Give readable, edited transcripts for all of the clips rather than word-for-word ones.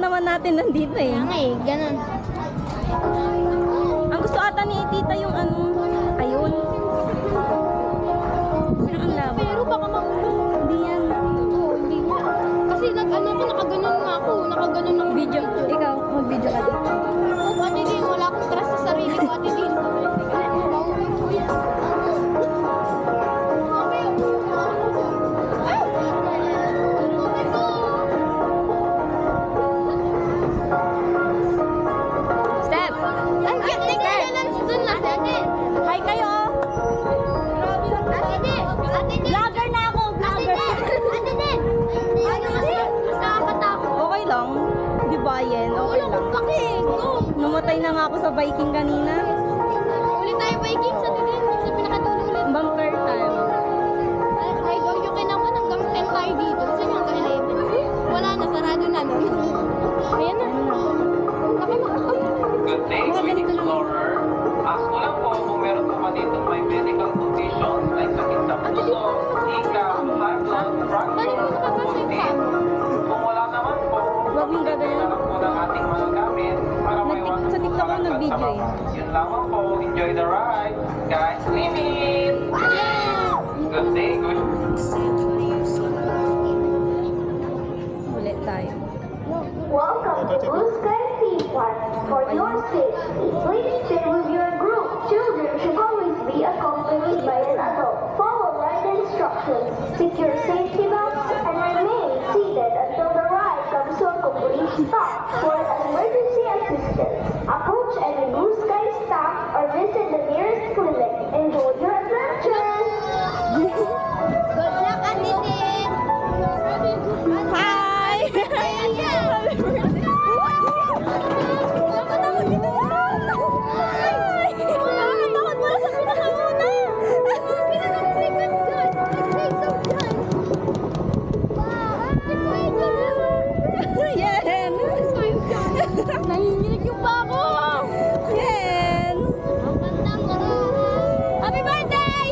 naman natin nandito eh. Kaya nga eh, ganun. Ang gusto ata ni tita yung ano, ayun. Pero ang labo. Pero baka mahulog. Hindi yan. Oo, hindi nga. Kasi nag-ano ko, nakaganon nga ako. Nakaganon ako. Video. Ikaw, mag-video ka dito. Oh, Ate Din, wala akong trust sa sarili ko, Ate Din. Mahulog ko yan. Step! Ang ganda nga lang doon na, Ate. Hi kayo! Ate Din! Ate Din! Vlogger na ako! Vlogger! Ate Din! Mas nakakatakot. Okay lang. Di ba yan? Okay Wala lang. akong pake. Go! Namatay na nga ako sa biking kanina. Ulit tayo Vikings, Ate Din. Sa pinakatuloy ulit. Bumper time. Ay, gawin naman hanggang 10 tayo dito. Kasi hanggang 11. Wala na, sarado na. No? Ayan na. Laki mo. Good day, Queen Explorer. Ask ko lang po kung meron pa dito may medical conditions like sakit sa puso, ika, high blood, Dali mo fracture, nakakasya yung kamo. Kung wala naman po, Huwag mong gagawin. lang po ng ating mga gamit para maiwasan Sa TikTok ako nag-video eh. Yun lamang po. Enjoy the ride. Guys, leave it! Good day, good Ulit tayo. Welcome to Blue Sky Theme Park. For your safety, please stay with your group. Children should always be accompanied by an adult. Follow ride instructions, secure safety belts, and remain seated until the ride comes to a complete stop. For an emergency assistance, approach any Blue Sky staff or visit the nearest clinic. Enjoy your adventure! Good luck, Ate Din. Hi! Happy birthday! Nakakatakot dito! Hi! Nakakatakot mo sa pinakauna! Yan! Nanginginig yung bako. Yan! Happy birthday!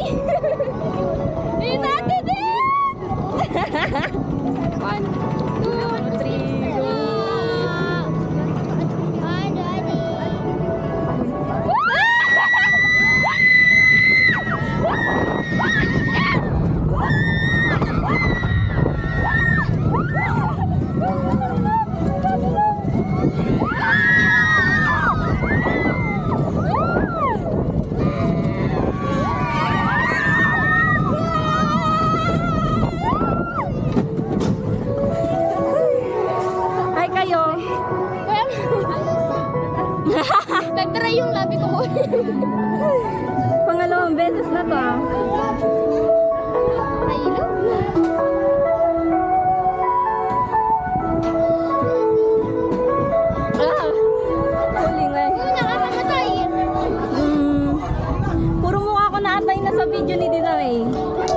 Ayun natin din! 1, 2, 3, go! Hi, Daddy! Hi kayo! Kaya nag-try yung labi ko. Pangalawang beses na to ah. Hello? Huli nga eh. Nakakamatay. Puro mukha ko na atay na sa video ni Dina eh.